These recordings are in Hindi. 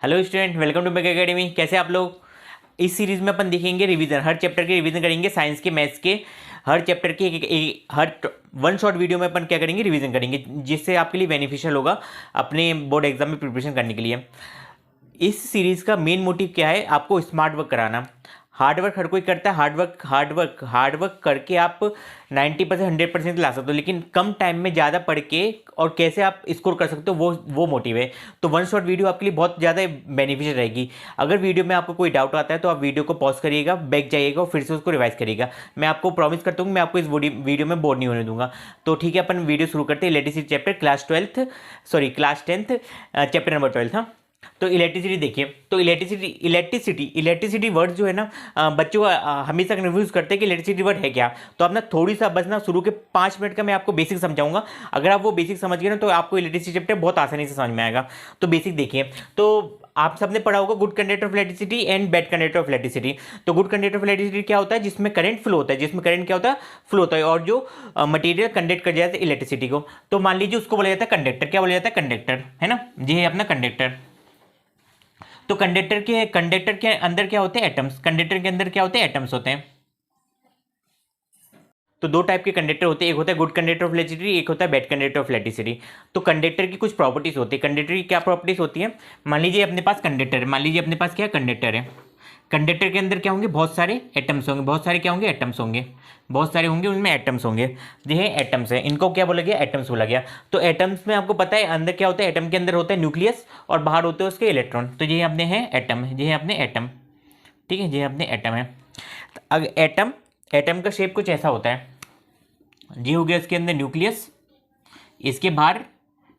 Hello student, welcome to Make Academy. कैसे आप लोग? इस सीरीज में अपन देखेंगे रिवीजन, हर चैप्टर के रिवीजन करेंगे। साइंस के, मैथ्स के हर चैप्टर के हर वन शॉट वीडियो में अपन क्या करेंगे, रिवीजन करेंगे, जिससे आपके लिए बेनिफिशियल होगा अपने बोर्ड एग्जाम में प्रिपरेशन करने के लिए। इस सीरीज का मेन मोटिव क्या है? आपको स्मार्ट वर्क कराना। हार्ड वर्क हर कोई करता है, हार्ड वर्क करके आप 90% 100% ला सकते हो, लेकिन कम टाइम में ज़्यादा पढ़ के और कैसे आप स्कोर कर सकते हो, वो मोटिव है। तो वन शॉट वीडियो आपके लिए बहुत ज़्यादा बेनिफिशियल रहेगी। अगर वीडियो में आपको कोई डाउट आता है तो आप वीडियो को पॉज करिएगा, बैक जाइएगा और फिर से उसको रिवाइज करिएगा। मैं आपको प्रॉमिस करता हूँ, मैं आपको इस वीडियो में बोर नहीं होने दूंगा। तो ठीक है, अपन वीडियो शुरू करते हैं। Electricity chapter class 10th chapter number 12। हाँ, तो इलेक्ट्रिसिटी देखिए। तो इलेक्ट्रिसिटी वर्ड जो है ना, बच्चों हमेशा कन्फ्यूज करते हैं कि इलेक्ट्रिसिटी वर्ड है क्या। तो आप ना थोड़ी सा बस ना शुरू के 5 मिनट का मैं आपको बेसिक समझाऊंगा। अगर आप वो बेसिक समझ गए ना तो आपको इलेक्ट्रिसिटी चैप्टर बहुत आसानी से समझ में आएगा। तो बेसिक देखिए। तो आप सबने पढ़ा होगा good conductor of electricity and bad conductor of electricity. तो गुड कंडक्टर ऑफ इलेक्ट्रिसिटी क्या होता है? जिसमें करंट फ्लो होता है, जिसमें करंट क्या होता है? फ्लो होता है, और जो मटेरियल कंडक्ट कर जाता है इलेक्ट्रिसिटी को। तो मान लीजिए उसको बोला जाता है कंडक्टर। क्या बोला जाता है? कंडक्टर, है ना। ये है अपना कंडक्टर। तो कंडक्टर के अंदर क्या होते हैं? एटम्स। कंडक्टर के अंदर क्या होते हैं? एटम्स होते हैं। तो दो टाइप के कंडक्टर होते हैं, एक होता है गुड कंडक्टर ऑफ इलेक्ट्रिसिटी, एक होता है बैड कंडक्टर ऑफ इलेक्ट्रिसिटी। तो कंडक्टर की कुछ प्रॉपर्टीज होती है। कंडक्टर की क्या प्रॉपर्टीज होती है? मान लीजिए अपने पास कंडक्टर है, मान लीजिए अपने पास क्या कंडक्टर है। कंडक्टर के अंदर क्या होंगे? बहुत सारे एटम्स होंगे। बहुत सारे क्या होंगे? एटम्स होंगे। बहुत सारे होंगे, उनमें एटम्स होंगे। ये एटम्स है, इनको क्या बोला गया? एटम्स बोला गया। तो एटम्स में आपको पता है अंदर क्या होता है? एटम के अंदर होता है न्यूक्लियस और बाहर होते हैं उसके इलेक्ट्रॉन। तो ये अपने हैं एटम, ये है अपने एटम। ठीक है, ये अपने एटम है। अब एटम का शेप कुछ ऐसा होता है। ये हो गया इसके अंदर न्यूक्लियस, इसके बाहर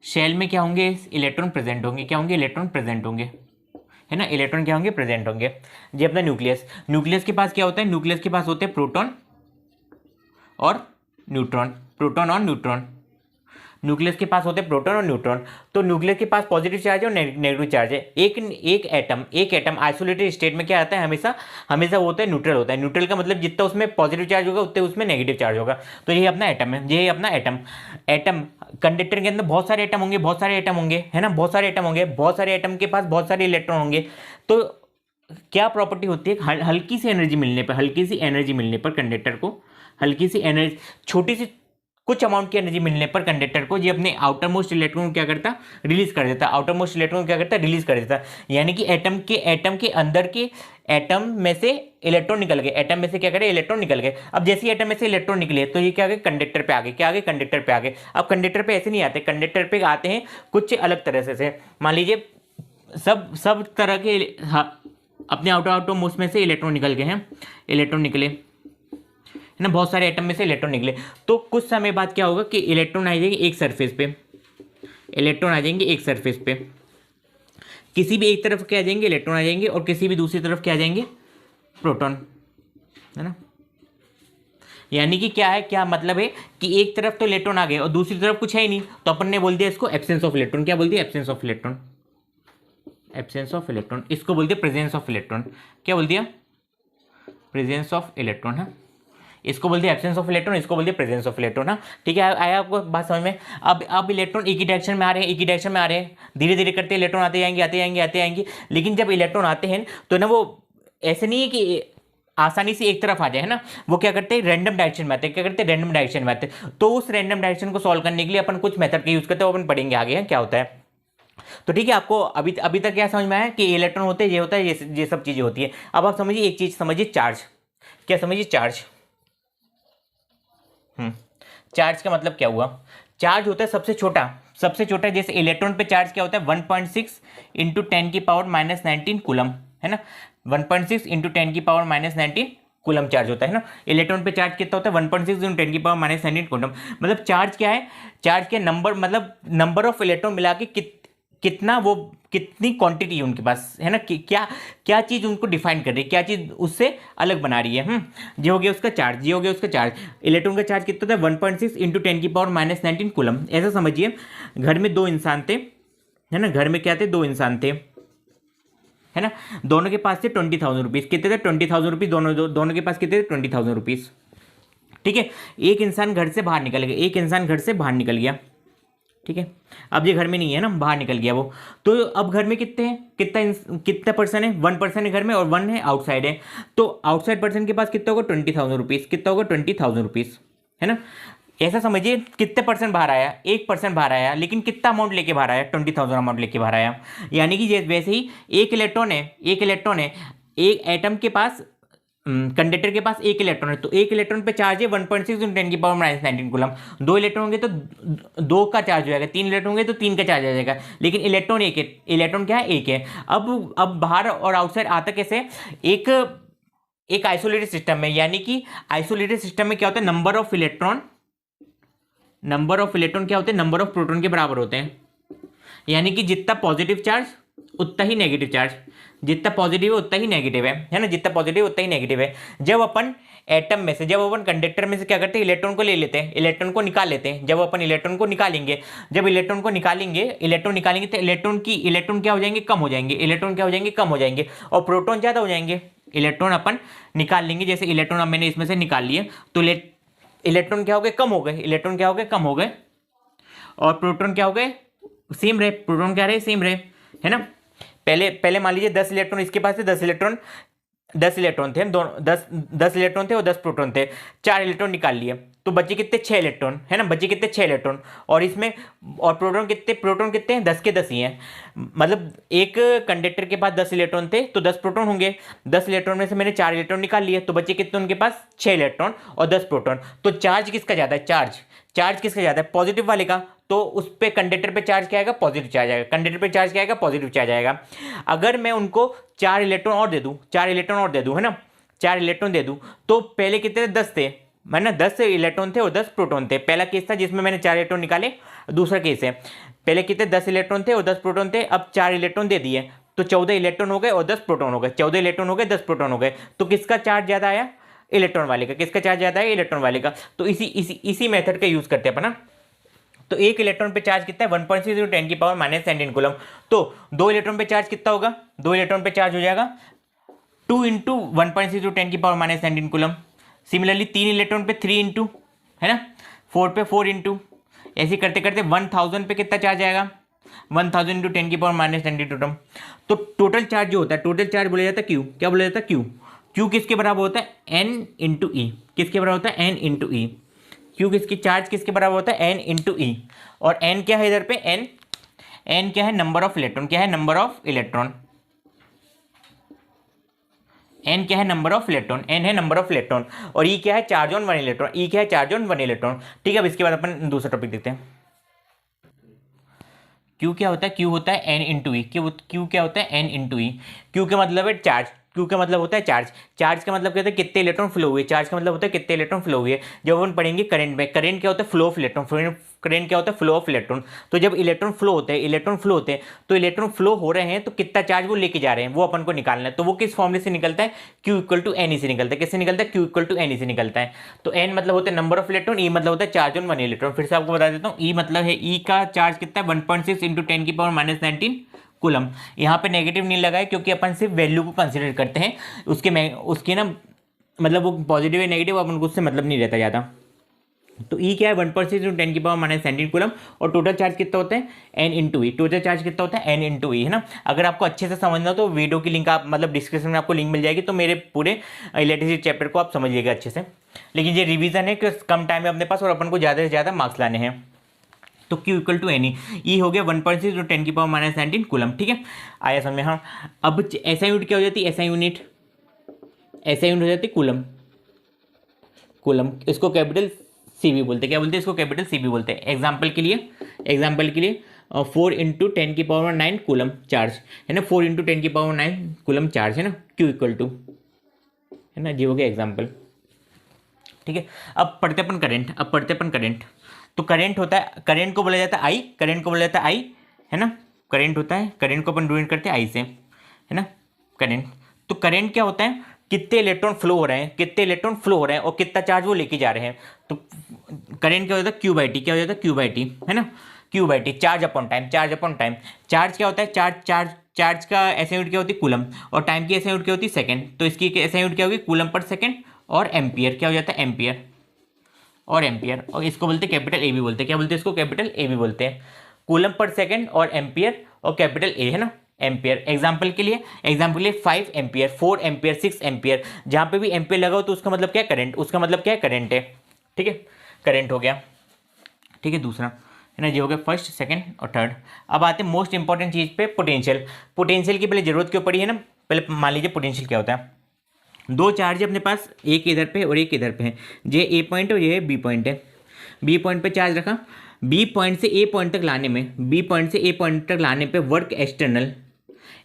शेल में क्या होंगे? इलेक्ट्रॉन प्रेजेंट होंगे। क्या होंगे? इलेक्ट्रॉन प्रेजेंट होंगे, है ना। इलेक्ट्रॉन क्या होंगे? प्रेजेंट होंगे। ये अपना न्यूक्लियस। न्यूक्लियस के पास क्या होता है? न्यूक्लियस के पास होते हैं प्रोटॉन और न्यूट्रॉन। प्रोटॉन और न्यूट्रॉन। न्यूक्लियस के पास होते हैं प्रोटॉन और न्यूट्रॉन। तो न्यूक्लियस के पास पॉजिटिव चार्ज है और नेगेटिव चार्ज है। एक एटम आइसोलेटेड स्टेट में क्या आता है? हमेशा वो होता है न्यूट्रल होता है। न्यूट्रल का मतलब जितना उसमें पॉजिटिव चार्ज होगा उतने उसमें नेगेटिव चार्ज होगा। तो यही अपना एटम है, यही अपना एटम कंडक्टर के अंदर बहुत सारे एटम होंगे, है ना। बहुत सारे एटम होंगे, बहुत सारे एटम के पास बहुत सारे इलेक्ट्रॉन होंगे। तो क्या प्रॉपर्टी होती है? हल्की सी एनर्जी मिलने पर कंडक्टर को, हल्की सी एनर्जी, छोटी सी कुछ अमाउंट की एनर्जी मिलने पर कंडक्टर को ये अपने आउटर मोस्ट इलेक्ट्रॉन को क्या करता? रिलीज कर देता। आउटर मोस्ट इलेक्ट्रॉन क्या करता? रिलीज कर देता। यानी कि एटम के अंदर के एटम में से इलेक्ट्रॉन निकल गए। एटम में से क्या करे? इलेक्ट्रॉन निकल गए। अब जैसे ही एटम में से इलेक्ट्रॉन निकले तो ये क्या गए? कंडक्टर पे आ गए। क्या आ गए? कंडक्टर पे आ गए। अब कंडक्टर पे ऐसे नहीं आते, कंडक्टर पे आते हैं कुछ अलग तरह से। मान लीजिए सब तरह के, हाँ, अपने आउटर मोस्ट में से इलेक्ट्रॉन निकल गए हैं, इलेक्ट्रॉन निकले ना, बहुत सारे एटम में से इलेक्ट्रॉन निकले। तो कुछ समय बाद क्या होगा कि इलेक्ट्रॉन आ जाएंगे एक सरफेस पे, किसी भी एक तरफ क्या आ जाएंगे? इलेक्ट्रॉन आ जाएंगे, और किसी भी दूसरी तरफ क्या आ जाएंगे? प्रोटॉन, है ना। यानी कि क्या है, क्या मतलब है कि एक तरफ तो इलेक्ट्रॉन आ गए और दूसरी तरफ कुछ है ही नहीं, तो अपन ने बोल दिया इसको एब्सेंस ऑफ इलेक्ट्रॉन। क्या बोल दिया? Absence of electron. इसको बोल दिया प्रेजेंस ऑफ इलेक्ट्रॉन। क्या बोल दिया? Presence of electron. है, इसको बोल दिया एब्सेंस ऑफ इलेक्ट्रॉन, इसको बोल दिया प्रेजेंस ऑफ इलेक्ट्रॉन। हाँ, ठीक है, आया आपको बात समझ में? अब इलेक्ट्रॉन एक ही डायरेक्शन में आ रहे हैं, धीरे धीरे करते इलेक्ट्रॉन आते जाएंगे। लेकिन जब इलेक्ट्रॉन आते हैं तो ना वो ऐसे नहीं है कि आसानी से एक तरफ आ जाए, है ना। वो क्या करते हैं? रैंडम डायरेक्शन में आते हैं। तो उस रैंडम डायरेक्शन को सॉल्व करने के लिए अपन कुछ मेथड का यूज करते हैं, वो अपन पढ़ेंगे आगे है क्या होता है। तो ठीक है, आपको अभी तक क्या समझ में आया कि इलेक्ट्रॉन होते हैं, ये होता है, ये सब चीजें होती है। अब आप समझिए एक चीज, समझिए चार्ज। क्या समझिए? चार्ज का मतलब क्या हुआ? चार्ज होता है सबसे छोटा। जैसे इलेक्ट्रॉन पे चार्ज क्या होता है? 1.6 इंटू 10⁻⁻19 कूलम, है ना। 1.6 इंटू 10⁻⁻19 कूलम चार्ज होता है ना। इलेक्ट्रॉन पे चार्ज कितना होता है? 1.6 इंटू 10⁻⁻19 कूलम। मतलब चार्ज क्या है? चार्ज के नंबर, मतलब नंबर ऑफ इलेक्ट्रॉन मिला के कितनी क्वांटिटी है उनके पास, है ना। क्या चीज उनको डिफाइन कर रही है, क्या चीज उससे अलग बना रही है। ये हो गया उसका चार्ज, इलेक्ट्रॉन का चार्ज कितना था? 1.6 इंटू 10⁻⁻19 कूलम। ऐसा समझिए, घर में दो इंसान थे, है ना। घर में क्या थे? दो इंसान थे, है ना। दोनों के पास थे 20,000 रुपीज। कितने थे? 20,000 रुपीज। दोनों के पास कितने थे? 20,000 रुपीज। ठीक है, एक इंसान घर से बाहर निकल गया, ठीक ठीक है। अब ये घर में नहीं है ना, बाहर निकल गया वो। तो अब घर में कितने हैं, कितना पर्सन है, 1 पर्सन है घर में और 1 है आउटसाइड है। तो आउटसाइड पर्सन के पास कितना होगा, 20,000 रुपीज़। कितना होगा, 20,000 रुपीज़, है ना। ऐसा समझिए कितने परसेंट बाहर आया, 1% बाहर आया, लेकिन कितना अमाउंट लेके बाहर आया, 20,000 अमाउंट लेके बाहर आया। यानी कि वैसे ही एक इलेक्ट्रॉन है, एक एटम के पास, कंडक्टर के पास एक इलेक्ट्रॉन है, तो एक इलेक्ट्रॉन पे चार्ज है 1.6 × 10⁻⁹ कूलम। 2 इलेक्ट्रॉन होंगे तो 2 का चार्ज हो जाएगा, 3 इलेक्ट्रॉन होंगे तो 3 का चार्ज आ जाएगा, लेकिन इलेक्ट्रॉन एक है, इलेक्ट्रॉन क्या है, एक है। अब बाहर और आउटसाइड आता कैसे, एक आइसोलेटेड सिस्टम में, यानी कि आइसोलेटेड सिस्टम में क्या होता है, नंबर ऑफ इलेक्ट्रॉन क्या होते हैं, नंबर ऑफ प्रोटॉन के बराबर होते हैं। यानी कि जितना पॉजिटिव चार्ज उतना ही नेगेटिव चार्ज, जितना पॉजिटिव है उतना ही नेगेटिव है ना, जितना पॉजिटिव उतना ही नेगेटिव है। जब अपन एटम में से, जब अपन कंडक्टर में से क्या करते हैं, इलेक्ट्रॉन को ले लेते हैं, इलेक्ट्रॉन को निकाल लेते हैं। जब अपन इलेक्ट्रॉन को निकालेंगे, जब इलेक्ट्रॉन को निकालेंगे तो इलेक्ट्रॉन क्या हो जाएंगे, कम हो जाएंगे, इलेक्ट्रॉन क्या हो जाएंगे, कम हो जाएंगे, और प्रोटॉन ज़्यादा हो जाएंगे। इलेक्ट्रॉन अपन निकाल लेंगे, जैसे इलेक्ट्रॉन अब मैंने इसमें से निकाल लिए, तो इलेक्ट्रॉन क्या हो गए, कम हो गए, इलेक्ट्रॉन क्या हो गए, कम हो गए, और प्रोटॉन क्या हो गए, सेम रहे, प्रोटॉन क्या रहे, सेम रहे, है ना। पहले मान लीजिए 10 इलेक्ट्रॉन इसके पास है, 10 इलेक्ट्रॉन थे, हम दोनों 10 इलेक्ट्रॉन थे और 10 प्रोटॉन थे, 4 इलेक्ट्रॉन निकाल लिए, तो बचे कितने, 6 इलेक्ट्रॉन, है ना, बचे कितने, 6 इलेक्ट्रॉन। और इसमें और प्रोटॉन कितने हैं, 10 के 10 ही हैं। मतलब एक कंडक्टर के पास 10 इलेक्ट्रॉन थे तो 10 प्रोटॉन होंगे, 10 इलेक्ट्रॉन में से मैंने 4 इलेक्ट्रॉन निकाल लिए, तो बचे कितने उनके पास, 6 इलेक्ट्रॉन और 10 प्रोटॉन। तो चार्ज किसका ज़्यादा है, चार्ज किसका ज़्यादा है, पॉजिटिव वाले का। तो उस पे कंडक्टर पे चार्ज क्या आएगा, पॉजिटिव चार्ज आएगा, कंडक्टर पे चार्ज क्या आएगा, पॉजिटिव चार्ज आएगा। अगर मैं उनको 4 इलेक्ट्रॉन और दे दूं, 4 इलेक्ट्रॉन और दे दूं, है ना, 4 इलेक्ट्रॉन दे दूं, तो पहले कितने थे, 10 थे, मैंने 10 इलेक्ट्रॉन थे और 10 प्रोटॉन थे। पहला केस था जिसमें मैंने 4 इलेक्ट्रॉन निकाले, दूसरा केस है, पहले कितने, 10 इलेक्ट्रॉन थे और 10 प्रोटॉन थे, अब 4 इलेक्ट्रॉन दे दिए, तो 14 इलेक्ट्रॉन हो गए और 10 प्रोटॉन हो गए, 14 इलेक्ट्रॉन हो गए, 10 प्रोटॉन हो गए। तो किसका चार्ज ज़्यादा आया, इलेक्ट्रॉन वाले का। किसका चार्ज ज़्यादा है, इलेक्ट्रॉन वाले का। तो इसी मेथड का यूज़ करते हैं अपन ना। तो एक इलेक्ट्रॉन पे चार्ज कितना है, 1.6 × 10⁻⁷ कूलम। तो 2 इलेक्ट्रॉन पे चार्ज कितना होगा, 2 इलेक्ट्रॉन पे चार्ज हो जाएगा 2 × 1.6 × 10⁻⁷ कूलम। सिमिलरली 3 इलेक्ट्रॉन पे 3 इंटू, है ना, 4 पे 4 इंटू, ऐसे करते करते 1000 पे कितना चार्ज आएगा, 1000 × 10⁻⁷ कूलम। तो टोटल चार्ज जो होता है, टोटल चार्ज बोला जाता है क्यू। क्या बोला जाता है, क्यू किसके बराबर होता है, n × e। किसके बराबर होता है, n × e। क्यू किसकी, चार्ज किसके बराबर होता है, n × e। और n क्या है इधर पे, n क्या है, नंबर ऑफ इलेक्ट्रॉन, क्या है, नंबर ऑफ इलेक्ट्रॉन, n क्या है, नंबर ऑफ इलेक्ट्रॉन, n है नंबर ऑफ इलेक्ट्रॉन, और e क्या है, चार्ज ऑन 1 इलेक्ट्रॉन, e क्या है, चार्ज ऑन 1 इलेक्ट्रॉन। ठीक है, अब इसके बाद अपन दूसरा टॉपिक देखते हैं। Q क्या होता है, Q होता है n × e। Q क्या होता है, n × e। Q का मतलब है चार्ज, Q का मतलब होता है चार्ज। चार्ज का मतलब क्या होता है, कितने इलेक्ट्रॉन फ्लो हुए, चार्ज का मतलब होता है कितने इलेक्ट्रॉन फ्लो हुए। जब अपन पढ़ेंगे करंट में, करंट क्या होता है, फ्लो ऑफ इलेक्ट्रॉन, करंट क्या होता है, फ्लो ऑफ इलेक्ट्रॉन। तो जब इलेक्ट्रॉन फ्लो होते हैं, तो इलेक्ट्रॉन फ्लो हो रहे हैं, तो कितना चार्ज वो लेके जा रहे हैं, वो अपन को निकालना है। तो वो किस फॉर्मूले से निकलता है, Q = NE से निकलता है। किससे निकलता है, Q = NE से निकलता है। तो N मतलब होता है नंबर ऑफ इलेक्ट्रॉन, E मतलब होता है चार्ज ऑन 1 इलेक्ट्रॉन। फिर से आपको बता देता हूँ, E मतलब है, E का चार्ज कितना है, 1.6 × 10⁻⁻19 कूलम। यहाँ पे नेगेटिव नहीं लगाए क्योंकि अपन सिर्फ वैल्यू को कंसीडर करते हैं, उसके ना मतलब वो पॉजिटिव है नेगेटिव, अपन को उससे मतलब नहीं रहता ज़्यादा। तो E क्या है, 1.6 × 10⁻⁻19 कूलम। और टोटल चार्ज कितना होता है, n × e। टोटल चार्ज कितना होता है, n × e, है ना। अगर आपको अच्छे से समझना तो वीडियो की लिंक आप मतलब डिस्क्रिप्शन में आपको लिंक मिल जाएगी, तो मेरे पूरे इलेक्ट्रिसिटी चैप्टर को आप समझिएगा अच्छे से। लेकिन ये रिवीजन है कि कम टाइम है अपने पास और अपन को ज़्यादा से ज़्यादा मार्क्स लाने हैं। तो Q = NE, E हो गया 1.6 × 10⁻⁻19 कूलम। ठीक है, आया समझ में। हाँ, अब ऐसा यूनिट क्या हो जाती है, ऐसा यूनिट हो जाती है कूलम। इसको कैपिटल CV बोलते हैं। क्या बोलते हैं, इसको कैपिटल CV बोलते हैं। एग्जाम्पल के लिए 4 × 10⁻9 कूलम चार्ज, है ना, 4 × 10⁻9 कूलम चार्ज, है ना, Q = है ना, ये हो गया एग्जाम्पल। ठीक है, अब पढ़ते अपन करंट। तो करंट होता है, करंट को बोला जाता है I, है ना। करंट होता है, करंट को अपन डिनोट करते हैं I से, है ना, करंट। तो करंट क्या होता है, कितने इलेक्ट्रॉन फ्लो हो रहे हैं और कितना चार्ज वो लेके जा रहे हैं। तो करंट क्या होता है, Q/T। क्या हो जाता है, Q/T, है ना, Q/T, charge upon time. Charge क्या होता है, चार्ज का ऐसा यूनिट क्या होती है, कूलम, और टाइम की ऐसा यूनिट क्या होती है, सेकंड। तो इसकी ऐसा यूनिट क्या होगी, कूलम पर सेकंड, और एम्पियर क्या हो जाता है, एम्पियर। और एम्पियर, और इसको बोलते हैं कैपिटल ए भी बोलते हैं। क्या बोलते हैं इसको? कैपिटल ए भी बोलते हैं। कूलम पर सेकंड और एम्पियर और कैपिटल ए है ना, एम्पियर। एग्जाम्पल के लिए 5 एम्पियर, 4 एम्पियर, 6 एम्पियर, जहाँ पे भी एम्पियर लगा हो तो उसका मतलब क्या है? करंट। उसका मतलब क्या है? करंट है। ठीक है, करंट हो गया। ठीक है, दूसरा है ना, ये हो गया फर्स्ट, सेकंड और थर्ड। अब आते हैं मोस्ट इंपॉर्टेंट चीज़ पे, पोटेंशियल। पोटेंशियल की पहले जरूरत क्यों पड़ी है ना, पहले मान लीजिए पोटेंशियल क्या होता है। दो चार्ज है अपने पास, एक इधर पे और एक इधर पे है। ये ए पॉइंट है और ये बी पॉइंट है। बी पॉइंट पे चार्ज रखा, बी पॉइंट से ए पॉइंट तक लाने में, बी पॉइंट से ए पॉइंट तक लाने पे वर्क एक्सटर्नल।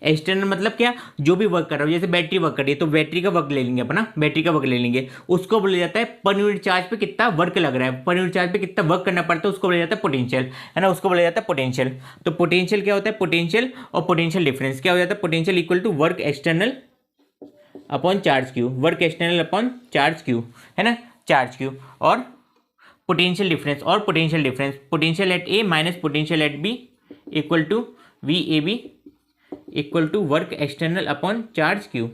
एक्सटर्नल मतलब क्या? जो भी वर्क कर रहा हो, जैसे बैटरी वर्क कर रही है तो बैटरी का वर्क ले लेंगे अपना, बैटरी का वर्क ले लेंगे, उसको बोला जाता है पर यूनिट चार्ज पे कितना वर्क लग रहा है, पर यूनिट चार्ज पे कितना वर्क करना पड़ता है, उसको बोला जाता है पोटेंशियल, है ना, उसको बोला जाता है पोटेंशियल। तो पोटेंशियल क्या होता है? पोटेंशियल और पोटेंशियल डिफरेंस क्या हो जाता है? Potential equal to work external upon charge Q, work external upon charge Q, है ना, चार्ज क्यू। और पोटेंशियल डिफरेंस, और potential difference, potential at A minus potential at B equal to V A B equal to work external upon charge Q,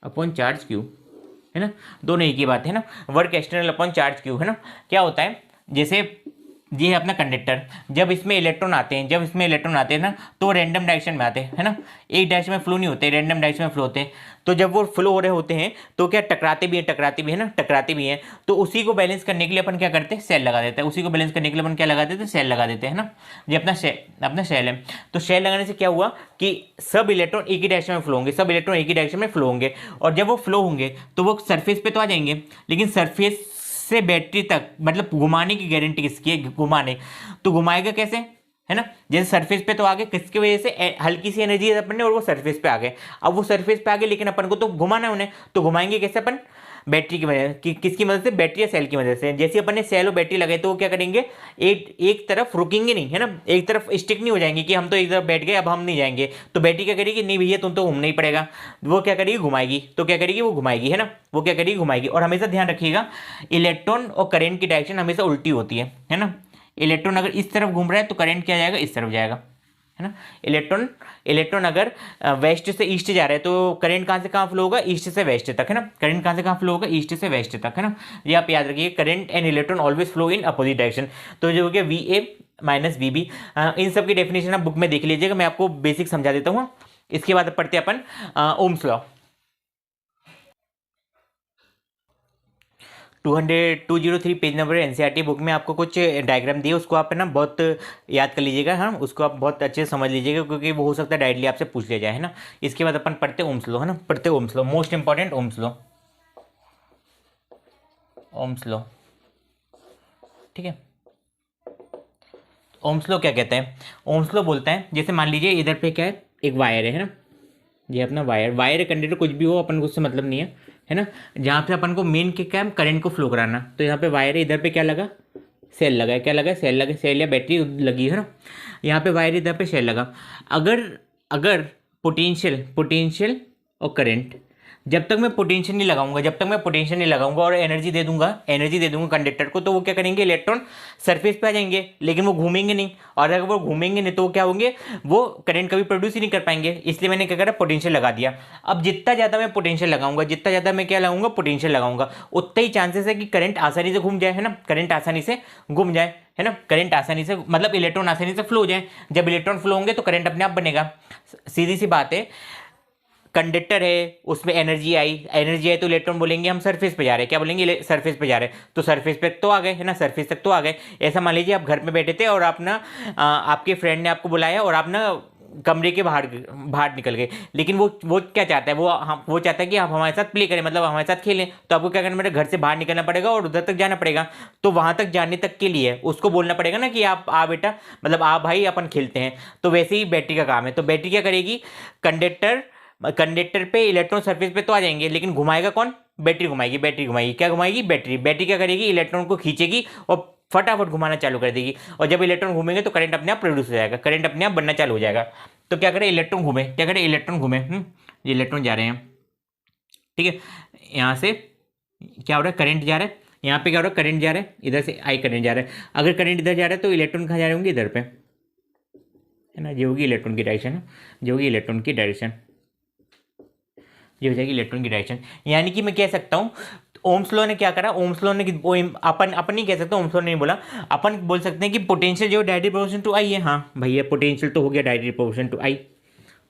upon charge Q, है ना, दोनों एक ही बात है ना, work external upon charge Q, है ना। क्या होता है, जैसे ये है अपना कंडक्टर, जब इसमें इलेक्ट्रॉन आते हैं, जब इसमें इलेक्ट्रॉन आते हैं ना तो रैंडम डायरेक्शन में आते हैं, है ना, एक डायरेक्शन में फ्लो नहीं होते, रैंडम डायरेक्शन में फ्लो होते हैं। तो जब वो फ्लो हो रहे होते हैं तो क्या टकराते भी हैं, टकराते भी है ना, टकराते भी हैं। तो उसी को बैलेंस करने के लिए अपन क्या करते हैं? सेल लगा देते हैं। उसी को बैलेंस करने के लिए अपन क्या लगा देते हैं? सेल लगा देते हैं, है ना। ये अपना सेल है। तो सेल लगाने से क्या हुआ कि सब इलेक्ट्रॉन एक ही डायरेक्शन में फ्लो होंगे, सब इलेक्ट्रॉन एक ही डायरेक्शन में फ्लो होंगे, और जब वो फ्लो होंगे तो वो सरफेस पे तो आ जाएंगे, लेकिन सरफेस से बैटरी तक मतलब घुमाने की गारंटी किसकी है? घुमाने। तो घुमाएगा कैसे, है ना, जैसे सरफेस पे तो आ गए, किसकी वजह से? हल्की सी एनर्जी है अपन ने और वो सरफेस पे आ गए। अब वो सरफेस पे आ गए लेकिन अपन को तो घुमाना है उन्हें, तो घुमाएंगे कैसे अपन? बैटरी की वजह किसकी मदद से? बैटरी या सेल की मदद से। जैसे अपन ने सेल और बैटरी लगाई तो वो क्या करेंगे? एक तरफ रुकेंगे नहीं, है ना, एक तरफ स्टिक नहीं हो जाएंगे कि हम तो एक तरफ बैठ गए अब हम नहीं जाएंगे। तो बैटरी क्या करेगी? नहीं भैया तुम तो घूमना ही पड़ेगा। वो क्या करेगी? घुमाएगी। तो क्या करेगी? वो घुमाएगी, है ना, वो क्या करेगी? घुमाएगी। और हमेशा ध्यान रखिएगा, इलेक्ट्रॉन और करंट की डायरेक्शन हमेशा उल्टी होती है ना। इलेक्ट्रॉन अगर इस तरफ घूम रहा है तो करंट क्या जाएगा? इस तरफ जाएगा, है ना। इलेक्ट्रॉन अगर वेस्ट से ईस्ट जा रहा है तो करंट कहाँ से कहाँ फ्लो होगा? ईस्ट से वेस्ट तक, है ना। करंट कहाँ से कहाँ फ्लो होगा? ईस्ट से वेस्ट तक, है ना। ये आप याद रखिए, current and electron always flow in opposite direction. तो जो हो गया V A minus V B, इन सब की डेफिनेशन आप बुक में देख लीजिएगा, मैं आपको बेसिक समझा देता हूँ। इसके बाद पढ़ते हैं अपन Ohm's law. 203 page number NCERT book में आपको कुछ डायग्राम दिए, उसको आप है ना बहुत याद कर लीजिएगा, हाँ, उसको आप बहुत अच्छे से समझ लीजिएगा, क्योंकि वो हो सकता है डायरेक्टली आपसे पूछ लिया जाए, है ना। इसके बाद अपन पढ़ते ओम्स लॉ, है ना, पढ़ते Ohm's law, most important Ohm's law, Ohm's law, ठीक है। ओम्स लॉ क्या कहते हैं? ओम्स लॉ बोलता है, जैसे मान लीजिए इधर पे क्या है? एक वायर है ना, ये अपना वायर कंडक्टर कुछ भी हो, अपन को उससे मतलब नहीं है ना। जहाँ पे अपन को मेन क्या है? करंट को फ्लो कराना। तो यहाँ पे वायर है, इधर पे क्या लगा? सेल लगा है। क्या लगा? सेल लगा, सेल या बैटरी लगी है ना। यहाँ पे वायर, इधर पे सेल लगा। अगर अगर पोटेंशियल और करंट, जब तक मैं पोटेंशियल नहीं लगाऊंगा, जब तक मैं पोटेंशियल नहीं लगाऊंगा और एनर्जी दे दूंगा कंडक्टर को, तो वो क्या करेंगे? इलेक्ट्रॉन सरफेस पे आ जाएंगे, लेकिन वो घूमेंगे नहीं। और अगर वो घूमेंगे नहीं तो वो क्या होंगे? वो करंट कभी प्रोड्यूस ही नहीं कर पाएंगे। इसलिए मैंने क्या करा? पोटेंशियल लगा दिया। अब जितना ज़्यादा मैं पोटेंशियल लगाऊंगा, जितना ज़्यादा मैं क्या लगाऊंगा? पोटेंशियल लगाऊंगा, उतना ही चांसेस है कि करंट आसानी से घूम जाए, है ना, करंट आसानी से घूम जाए, है ना, करंट आसानी से मतलब इलेक्ट्रॉन आसानी से फ्लो हो जाए। जब इलेक्ट्रॉन फ्लो होंगे तो करंट अपने आप बनेगा। सीधी सी बात है, कंडक्टर है, उसमें एनर्जी आई तो इलेक्ट्रॉन बोलेंगे हम सरफेस पे जा रहे हैं। क्या बोलेंगे? सरफेस पे जा रहे हैं। तो सरफेस पे तो आ गए, है ना, सरफेस तक तो आ गए। ऐसा मान लीजिए आप घर पे बैठे थे और आप ना आपके फ्रेंड ने आपको बुलाया और आप ना कमरे के बाहर निकल गए, लेकिन वो क्या चाहता है? वो चाहता है कि आप हमारे साथ प्ले करें, मतलब हमारे साथ खेलें। तो आपको क्या करना पड़ेगा? घर से बाहर निकलना पड़ेगा और उधर तक जाना पड़ेगा। तो वहां तक जाने तक के लिए उसको बोलना पड़ेगा ना कि आप आ बेटा, मतलब आ भाई, अपन खेलते हैं। तो वैसे ही बैटरी का काम है। तो बैटरी क्या करेगी? कंडक्टर पे इलेक्ट्रॉन सरफेस पे तो आ जाएंगे, लेकिन घुमाएगा कौन? बैटरी घुमाएगी। क्या घुमाएगी? बैटरी क्या करेगी? इलेक्ट्रॉन को खींचेगी और फटाफट घुमाना चालू कर देगी। और जब इलेक्ट्रॉन घूमेंगे तो करंट अपने आप प्रोड्यूस हो जाएगा, करंट अपने आप बनना चालू हो जाएगा। तो क्या करें? इलेक्ट्रॉन घूमे, क्या करें? इलेक्ट्रॉन घूमे, ये इलेक्ट्रॉन जा रहे हैं, ठीक है। यहाँ से क्या हो रहा है? करंट जा रहा है। यहाँ पे क्या हो रहा है? करंट जा रहा है, इधर से आई करंट जा रहा है। अगर करंट इधर जा रहा है तो इलेक्ट्रॉन कहाँ जा रहे होंगे? इधर पे, है ना, ये होगी इलेक्ट्रॉन की डायरेक्शन, ये होगी इलेक्ट्रॉन की डायरेक्शन। ये हो जाएगी इलेक्ट्रॉन की डायरेक्शन। यानी कि मैं कह सकता हूँ ओम्स लॉ ने क्या करा, ओम्स लॉ ने अपन नहीं कह सकते, ओम्स लॉ ने नहीं बोला, अपन बोल सकते हैं कि पोटेंशियल जो डायरेक्टली प्रोपोर्शनल टू आई है। हाँ भैया पोटेंशियल तो हो गया directly proportional to I,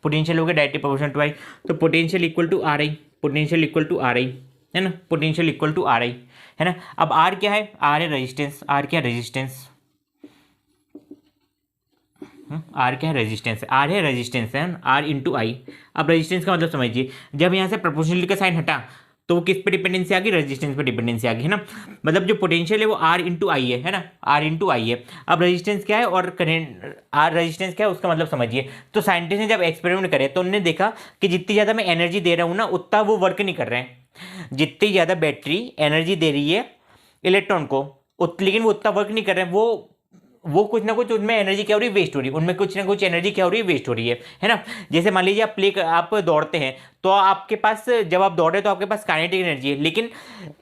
potential हो गया डायरेक्टली प्रोपोर्शनल टू आई, तो potential equal to R I, potential equal to R I है ना, potential equal to R I है ना। अब आर क्या है, आर है रेजिस्टेंस, आर क्या है रेजिस्टेंस, आर क्या है रेजिस्टेंस, आर है रेजिस्टेंस है आर इंटू आई। अब रेजिस्टेंस का मतलब समझिए, जब यहाँ से प्रोपोर्शनलिटी का साइन हटा तो वो किस पे डिपेंडेंसी आ गई, रेजिस्टेंस पे डिपेंडेंसी आ गई है ना। मतलब जो पोटेंशियल है वो आर इंटू आई है ना, आर इंटू आई है। अब रेजिस्टेंस क्या है और करेंट आर रेजिस्टेंस क्या है उसका मतलब समझिए। तो साइंटिस्ट ने जब एक्सपेरिमेंट करे तो उन्होंने देखा कि जितनी ज़्यादा मैं एनर्जी दे रहा हूँ ना उतना वो वर्क नहीं कर रहे हैं। जितनी ज़्यादा बैटरी एनर्जी दे रही है इलेक्ट्रॉन को लेकिन वो उतना वर्क नहीं कर रहे हैं, वो कुछ ना कुछ उनमें एनर्जी क्या हो रही है, वेस्ट हो रही है, उनमें कुछ ना कुछ एनर्जी क्या हो रही है, वेस्ट हो रही है ना। जैसे मान लीजिए आप दौड़ते हैं तो आपके पास, जब आप दौड़ रहे तो आपके पास काइनेटिक एनर्जी है, लेकिन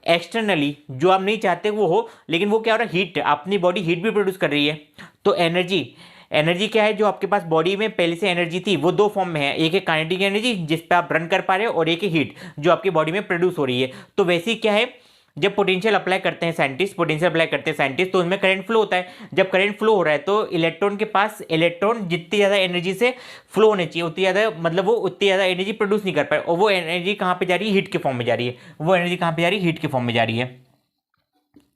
एक्सटर्नली जो आप नहीं चाहते वो हो, लेकिन वो क्या हो रहा है, हीट, अपनी बॉडी हीट भी प्रोड्यूस कर रही है। तो एनर्जी क्या है, जो आपके पास बॉडी में पहले से एनर्जी थी वो दो फॉर्म में है, एक है काइनेटिक एनर्जी जिस पे आप रन कर पा रहे हो, और एक है हीट जो आपकी बॉडी में प्रोड्यूस हो रही है। तो वैसे ही क्या है, जब पोटेंशियल अप्लाई करते हैं साइंटिस्ट, पोटेंशियल अप्लाई करते हैं साइंटिस्ट, तो उनमें करंट फ्लो होता है। जब करंट फ्लो हो रहा है तो इलेक्ट्रॉन के पास, इलेक्ट्रॉन जितनी ज़्यादा एनर्जी से फ्लो होनी चाहिए उतनी ज़्यादा, मतलब वो उतनी ज़्यादा एनर्जी प्रोड्यूस नहीं कर पाए, और वो एनर्जी कहाँ पे जा रही है, हीट के फॉर्म में जा रही है। वो एनर्जी कहाँ पे जा रही है, हीट के फॉर्म में जा रही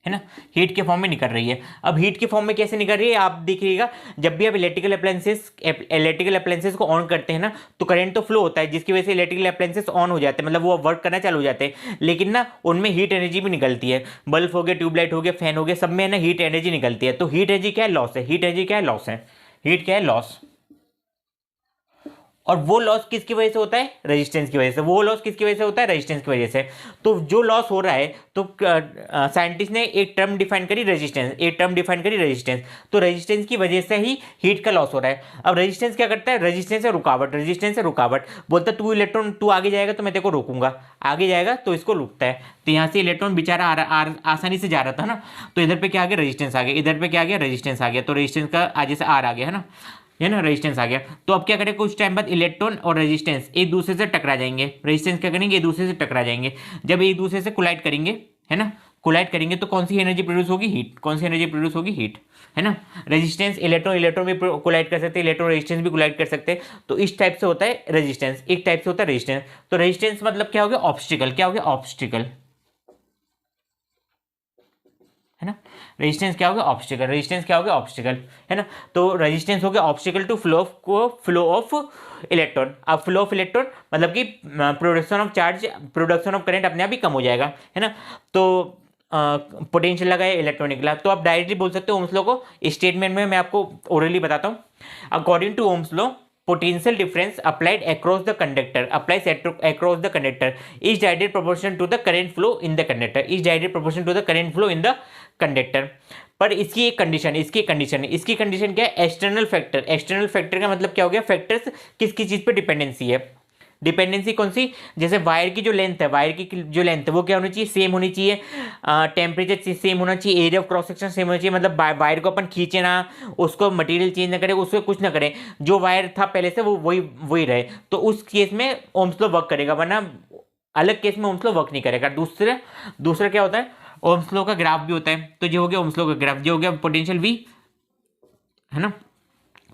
है ना, हीट के फॉर्म में निकल रही है। अब हीट के फॉर्म में कैसे निकल रही है आप देखिएगा, जब भी आप इलेक्ट्रिकल अप्लायंसेस को ऑन करते हैं ना तो करंट तो फ्लो होता है, जिसकी वजह से इलेक्ट्रिकल अप्लायंसेस ऑन हो जाते हैं, मतलब वो वर्क करना चालू हो जाते हैं, लेकिन ना उनमें हीट एनर्जी भी निकलती है। बल्ब हो गया, ट्यूबलाइट हो गया, फैन हो गया, सब में ना हीट एनर्जी निकलती है। तो हीट एनर्जी क्या है, लॉस है, हीट एनर्जी क्या है, लॉस है, हीट क्या है, लॉस। और वो लॉस किसकी वजह से होता है, रेजिस्टेंस की वजह से। वो लॉस किसकी वजह से होता है, रेजिस्टेंस की वजह से। तो जो लॉस हो रहा है, तो साइंटिस्ट ने एक टर्म डिफाइन करी रेजिस्टेंस, एक टर्म डिफाइन करी रेजिस्टेंस। तो रेजिस्टेंस की वजह से ही हीट का लॉस हो रहा है। अब रेजिस्टेंस क्या करता है, रेजिस्टेंस है रुकावट, रेजिस्टेंस है रुकावट। बोलता तू इलेक्ट्रॉन, तू आगे जाएगा तो मैं तेरे को रोकूंगा, आगे जाएगा तो इसको रुकता है। तो यहाँ से इलेक्ट्रॉन बेचारा आसानी से जा रहा था ना, तो इधर पे क्या आ गया, रेजिस्टेंस आ गया, इधर पे क्या आ गया, रेजिस्टेंस आ गया। तो रेजिस्टेंस का आज से आर आ गया है ना, रेजिस्टेंस आ गया। तो अब क्या करें, कुछ टाइम बाद इलेक्ट्रॉन और रेजिस्टेंस एक दूसरे से टकरा जाएंगे। रेजिस्टेंस क्या करेंगे, एक दूसरे से टकरा जाएंगे। जब एक दूसरे से कोलाइड करेंगे, है ना, कोलाइड करेंगे तो कौन सी एनर्जी प्रोड्यूस होगी, हीट। कौन सी एनर्जी प्रोड्यूस होगी, हीट, है ना। रेजिस्टेंस, इलेक्ट्रॉन भी कोलाइड कर सकते हैं, इलेक्ट्रॉन रेजिस्टेंस भी कोलाइड कर सकते हैं। तो इस टाइप से होता है रेजिस्टेंस, एक टाइप से होता है रेजिस्टेंस। तो रेजिस्टेंस मतलब क्या हो गया, ऑब्स्टिकल, क्या हो गया, ऑब्स्टिकल, है ना। रेजिस्टेंस क्या हो गया, ऑब्स्टिकल, रेजिस्टेंस क्या हो गया, ऑब्स्टिकल, है ना। तो रेजिस्टेंस हो गया obstacle to flow of electron. अब फ्लो ऑफ इलेक्ट्रॉन मतलब कि production of charge, production of current अपने आप ही कम हो जाएगा, है ना। तो पोटेंशियल लगाए, इलेक्ट्रॉन निकला। तो आप डायरेक्टली बोल सकते हो ओम्स लॉ को। स्टेटमेंट में मैं आपको ओरली बताता हूँ। According to Ohm's law, potential difference applied across the conductor across the conductor is directly proportional to the current flow in the conductor, is directly proportional to the current flow in the conductor। पर इसकी एक कंडीशन है, इसकी कंडीशन क्या है, एक्सटर्नल फैक्टर। एक्सटर्नल फैक्टर का मतलब क्या हो गया, फैक्टर्स किसकी चीज पे डिपेंडेंसी है, डिपेंडेंसी कौन सी, जैसे वायर की जो लेंथ है, वायर की जो लेंथ है वो क्या होनी चाहिए, सेम होनी चाहिए। टेम्परेचर सेम होना चाहिए, area of cross section same होना चाहिए। मतलब वायर को अपन खींचे ना, उसको मटेरियल चेंज ना करें, उसको कुछ ना करें, जो वायर था पहले से वो वही रहे, तो उस केस में ओम्स लॉ वर्क करेगा, वरना अलग केस में ओम्स लॉ वर्क नहीं करेगा। दूसरा क्या होता है, ओम्स लॉ का ग्राफ भी होता है। तो जो हो गया ओम्स लॉ का ग्राफ, जो हो गया पोटेंशियल V, है ना,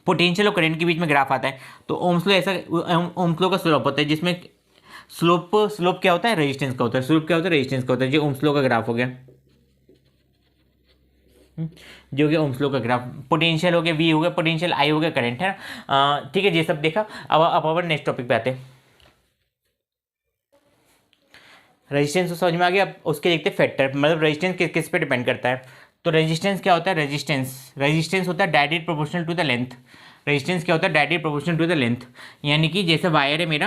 पोटेंशियल और करंट के बीच में ग्राफ आता है। तो ओम्स लॉ ऐसा, ओम्स लॉ का स्लोप होता है, जिसमें स्लोप क्या होता है, रेजिस्टेंस का होता है। स्लोप क्या होता है, रेजिस्टेंस का होता है। जो ओम्स लॉ का ग्राफ हो गया, जो कि ओम्स लॉ का ग्राफ, पोटेंशियल हो गया, V हो गया, पोटेंशियल I हो गया, करंट, है ना। ठीक है, ये सब देखा। अब अपन नेक्स्ट टॉपिक पे आते हैं। रेजिस्टेंस तो समझ में आ गया। अब उसके देखते हैं फैक्टर, मतलब रेजिस्टेंस किस पे डिपेंड करता है। तो रेजिस्टेंस क्या होता है, रेजिस्टेंस होता है direct proportional to the length. Resistance क्या होता है, direct proportional to the length. यानी कि जैसे वायर है मेरा,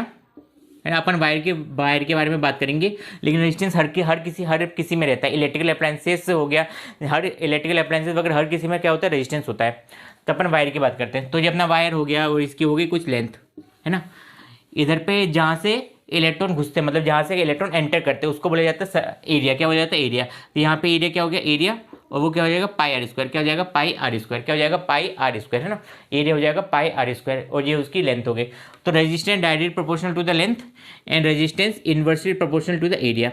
है ना, अपन वायर के बारे में बात करेंगे, लेकिन रेजिस्टेंस हर किसी में रहता है। इलेक्ट्रिकल अप्लायंसेस हो गया, हर इलेक्ट्रिकल अप्लायंसेस वगैरह हर किसी में क्या होता है, रेजिस्टेंस होता है। तो अपन वायर की बात करते हैं। तो ये अपना वायर हो गया और इसकी हो गई कुछ लेंथ, है ना। इधर पे जहाँ से इलेक्ट्रॉन घुसते हैं, मतलब जहाँ से इलेक्ट्रॉन एंटर करते हैं, उसको बोला जाता है एरिया। क्या बोला जाता है, एरिया। तो यहाँ पे एरिया क्या हो गया, एरिया। और वो क्या हो जाएगा पाई आर स्क्वायर, क्या हो जाएगा पाई आर स्क्वायर, क्या हो जाएगा पाई आर स्क्वायर, है ना। एरिया हो जाएगा पाई आर स्क्वायर और ये उसकी लेंथ हो गई। तो resistance directly proportional to the length and resistance inversely proportional to the area,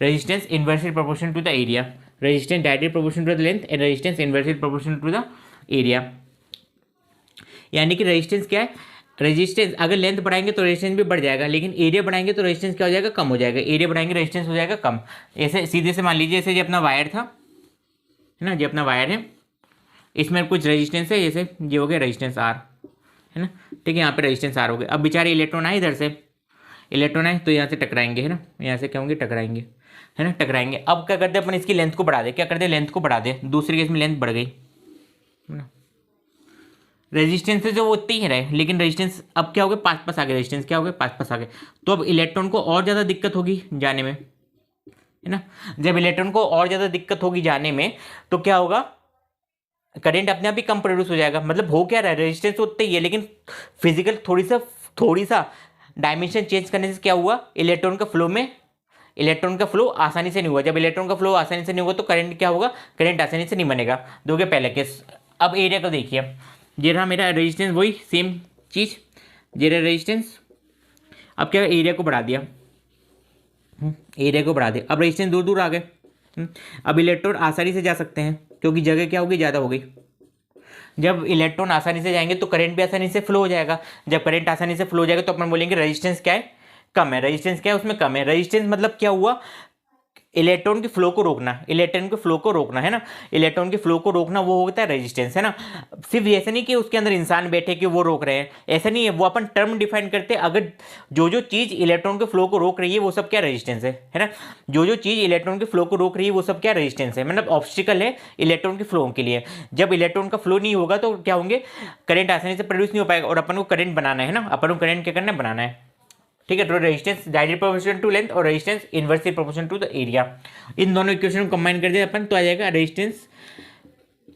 resistance inversely proportional to the area, resistance directly proportional to the length and resistance inversely proportional to the area. यानी कि रेजिस्टेंस क्या है, रेजिस्टेंस अगर लेंथ बढ़ाएंगे तो रेजिस्टेंस भी बढ़ जाएगा, लेकिन एरिया बढ़ाएंगे तो रेजिस्टेंस क्या हो जाएगा, कम हो जाएगा। एरिया बढ़ाएंगे रेजिस्टेंस हो जाएगा कम। ऐसे सीधे से मान लीजिए जैसे ये अपना वायर था, है ना, ये अपना वायर है, इसमें कुछ रेजिस्टेंस है, जैसे ये हो गया रेजिस्टेंस आर, है ना, ठीक है, यहाँ पे रेजिस्टेंस आर हो गया। अब बेचारे इलेक्ट्रॉन आए इधर से, इलेक्ट्रॉन आए तो यहाँ से टकराएंगे, है ना, यहाँ से क्या होंगे टकराएंगे, है ना, टकराएंगे। अब क्या करते हैं अपन, इसकी लेंथ को बढ़ा दे, क्या करते हैं लेंथ को बढ़ा दे, दूसरे केस में लेंथ बढ़ गई, है ना। रेजिस्टेंस से जो वो उतनी ही रहे, लेकिन रेजिस्टेंस अब क्या हो गया पास पास आ गए, रेजिस्टेंस क्या हो गया पास पास आ गए। तो अब इलेक्ट्रॉन को और ज़्यादा दिक्कत होगी जाने में, है ना। जब इलेक्ट्रॉन को और ज़्यादा दिक्कत होगी जाने में तो क्या होगा, करंट अपने आप ही कम प्रोड्यूस हो जाएगा। मतलब हो क्या रहा है, रेजिस्टेंस उतना ही है, लेकिन फिजिकल थोड़ी सा डायमेंशन चेंज करने से क्या हुआ, इलेक्ट्रॉन का फ्लो में, इलेक्ट्रॉन का फ्लो आसानी से नहीं हुआ। जब इलेक्ट्रॉन का फ्लो आसानी से नहीं हुआ तो करंट क्या होगा, करंट आसानी से नहीं बनेगा। दोगे पहले केस। अब एरिया को देखिए, ये रहा मेरा रेजिस्टेंस, वही सेम चीज़, ये रहा रेजिस्टेंस। अब क्या एरिया को बढ़ा दिया, एरिया को बढ़ा दिया, अब रेजिस्टेंस दूर दूर आ गए। अब इलेक्ट्रॉन आसानी से जा सकते हैं क्योंकि जगह क्या होगी, ज़्यादा हो गई। जब इलेक्ट्रॉन आसानी से जाएंगे तो करंट भी आसानी से फ्लो हो जाएगा। जब करंट आसानी से फ्लो हो जाएगा तो अपन बोलेंगे रेजिस्टेंस क्या है, कम है। रेजिस्टेंस क्या है, उसमें कम है। रेजिस्टेंस मतलब क्या हुआ, इलेक्ट्रॉन के फ्लो को रोकना, इलेक्ट्रॉन के फ्लो को रोकना, है ना, इलेक्ट्रॉन के फ्लो को रोकना वो होता है रेजिस्टेंस, है ना। सिर्फ ऐसा नहीं कि उसके अंदर इंसान बैठे कि वो रोक रहे हैं, ऐसा नहीं है, वो अपन टर्म डिफाइन करते हैं। अगर जो चीज़ इलेक्ट्रॉन के फ्लो को रोक रही है वो सब क्या रेजिस्टेंस है ना। जो चीज़ इलेक्ट्रॉन के फ्लो को रोक रही है वो सब क्या रेजिस्टेंस है, मतलब ऑब्स्टिकल है इलेक्ट्रॉन के फ्लो के लिए। जब इलेक्ट्रॉन का फ्लो नहीं होगा तो क्या होंगे, करंट आसानी से प्रोड्यूस नहीं हो पाएगा और अपन को करंट बनाना है ना, अपन को करंट क्या करना है, बनाना है, ठीक है। तो resistance directly proportional to length और resistance inversely proportional to the area, इन दोनों इक्वेशन को कंबाइन कर दिया अपन तो आ जाएगा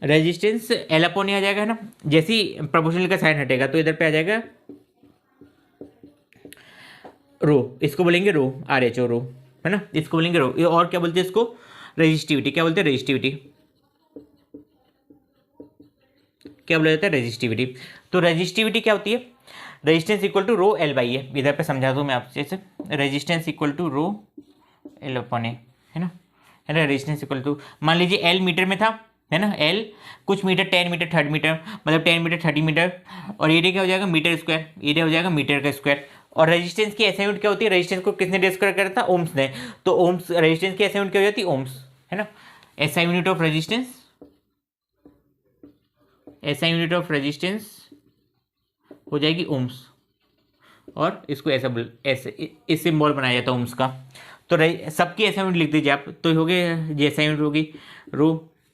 रेजिस्टेंस एल अपॉन आ जाएगा, है ना। जैसे ही प्रोपोर्शनल का साइन हटेगा तो इधर पे आ जाएगा रो, इसको बोलेंगे रो, आर एच ओ रो, है ना, इसको बोलेंगे रो। और क्या बोलते हैं इसको, रेजिस्टिविटी, क्या बोलते हैं रेजिस्टिविटी, क्या बोला जाता है रेजिस्टिविटी। तो रेजिस्टिविटी क्या होती है, resistance equal to rho L by A. इधर पे समझा दूँ मैं आपसे, जैसे resistance equal to rho L upon A, है ना, है ना। रेजिस्टेंस इक्वल टू, मान लीजिए एल मीटर में था, है ना, एल कुछ मीटर, 10 मीटर 30 मीटर, मतलब 10 मीटर 30 मीटर, और एरिया क्या हो जाएगा मीटर स्क्वायर, एरिया हो जाएगा मीटर का स्क्वायर। और रेजिस्टेंस की ऐसा यूनिट क्या होती है, रेजिस्टेंस को किसने डिस्कवर करा था, ओम्स ने। तो ओम्स, रेजिस्टेंस की ऐसा यूनिट क्या हो जाती है, ओम्स, है ना। ऐसा यूनिट ऑफ रेजिस्टेंस, ऐसा यूनिट ऑफ रेजिस्टेंस हो जाएगी ओम्स, और इसको ऐसा ऐसे इस सिंबल बनाया जाता है ओम्स का। तो सबकी ऐसा यूनिट लिख दीजिए आप, तो हो गए ये ऐसा यूनिट होगी रो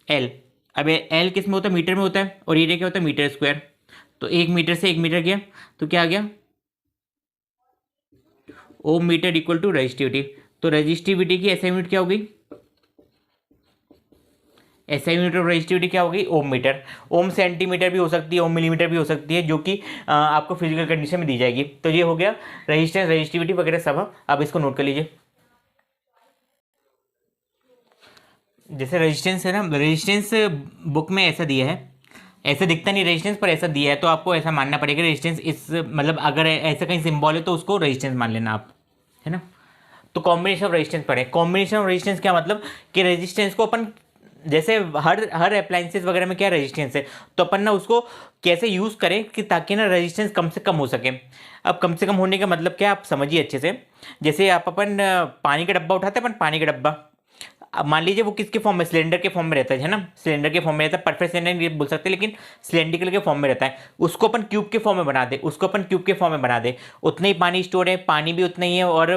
एल। अब एल किस में होता है, मीटर में होता है, और एरिया क्या होता है, मीटर स्क्वायर। तो 1 मीटर से 1 मीटर गया तो क्या आ गया, ओम मीटर इक्वल टू रेजिस्टिविटी। तो रेजिस्टिविटी की ऐसा यूनिट क्या होगी, ऐसा यूनिट ऑफ रेजिस्टिविटी क्या होगी, ओम मीटर। ओम सेंटीमीटर भी हो सकती है, ओम मिलीमीटर भी हो सकती है, जो कि आपको फिजिकल कंडीशन में दी जाएगी। तो ये हो गया रेजिस्टेंस, रेजिस्टिविटी वगैरह सब, आप इसको नोट कर लीजिए। जैसे रेजिस्टेंस है ना, रेजिस्टेंस बुक में ऐसा दिया है, ऐसा दिखता नहीं रेजिस्टेंस पर ऐसा दिया है, तो आपको ऐसा मानना पड़ेगा रेजिस्टेंस इस, मतलब अगर ऐसा कहीं सिंबल है तो उसको रेजिस्टेंस मान लेना आप, है ना। तो कॉम्बिनेशन ऑफ रेजिस्टेंस पढ़े। कॉम्बिनेशन ऑफ रेजिस्टेंस क्या मतलब कि रेजिस्टेंस को अपन, जैसे हर अप्लायंसेस वगैरह में क्या रेजिस्टेंस है, तो अपन ना उसको कैसे यूज़ करें कि ताकि ना रेजिस्टेंस कम से कम हो सके। अब कम से कम होने का मतलब क्या, आप समझिए अच्छे से। जैसे आप अपन पानी का डब्बा उठाते हैं, अपन पानी का डब्बा, अब मान लीजिए वो किसके फॉर्म में, सिलेंडर के फॉर्म में रहता है ना, सिलेंडर के फॉर्म में रहता है, परफेक्ट सिलेंडर ये बोल सकते हैं, लेकिन सिलेंड्रिकल के फॉर्म में रहता है। उसको अपन क्यूब के फॉर्म में बना दे, उसको अपन क्यूब के फॉर्म में बना दे, उतना ही पानी स्टोर है, पानी भी उतना ही है, और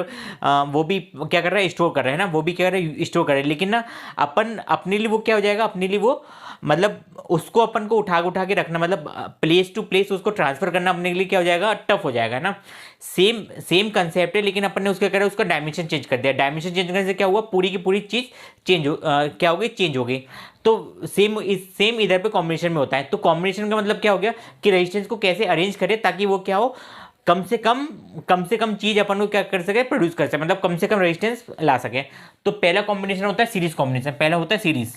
वो भी क्या कर रहा है, स्टोर कर रहा है ना, वो भी क्या कर रहा है, स्टोर कर रहा है। लेकिन ना अपन अपने लिए वो क्या हो जाएगा, अपने लिए वो मतलब उसको अपन को उठा के रखना, मतलब प्लेस टू प्लेस उसको ट्रांसफर करना अपने लिए क्या हो जाएगा, टफ हो जाएगा ना। सेम कंसेप्ट है, लेकिन अपन ने उसका करा, उसका डायमेंशन चेंज कर दिया। डायमेंशन चेंज करने से क्या हुआ, पूरी की पूरी चीज़ क्या हो गई, चेंज हो गई। तो सेम इधर पे कॉम्बिनेशन में होता है। तो कॉम्बिनेशन का मतलब क्या हो गया कि रेजिस्टेंस को कैसे अरेंज करें ताकि वो क्या हो, कम से कम चीज़ अपन को क्या कर सके, प्रोड्यूस कर सके, मतलब कम से कम रेजिस्टेंस ला सके। तो पहला कॉम्बिनेशन होता है सीरीज कॉम्बिनेशन, पहला होता है सीरीज,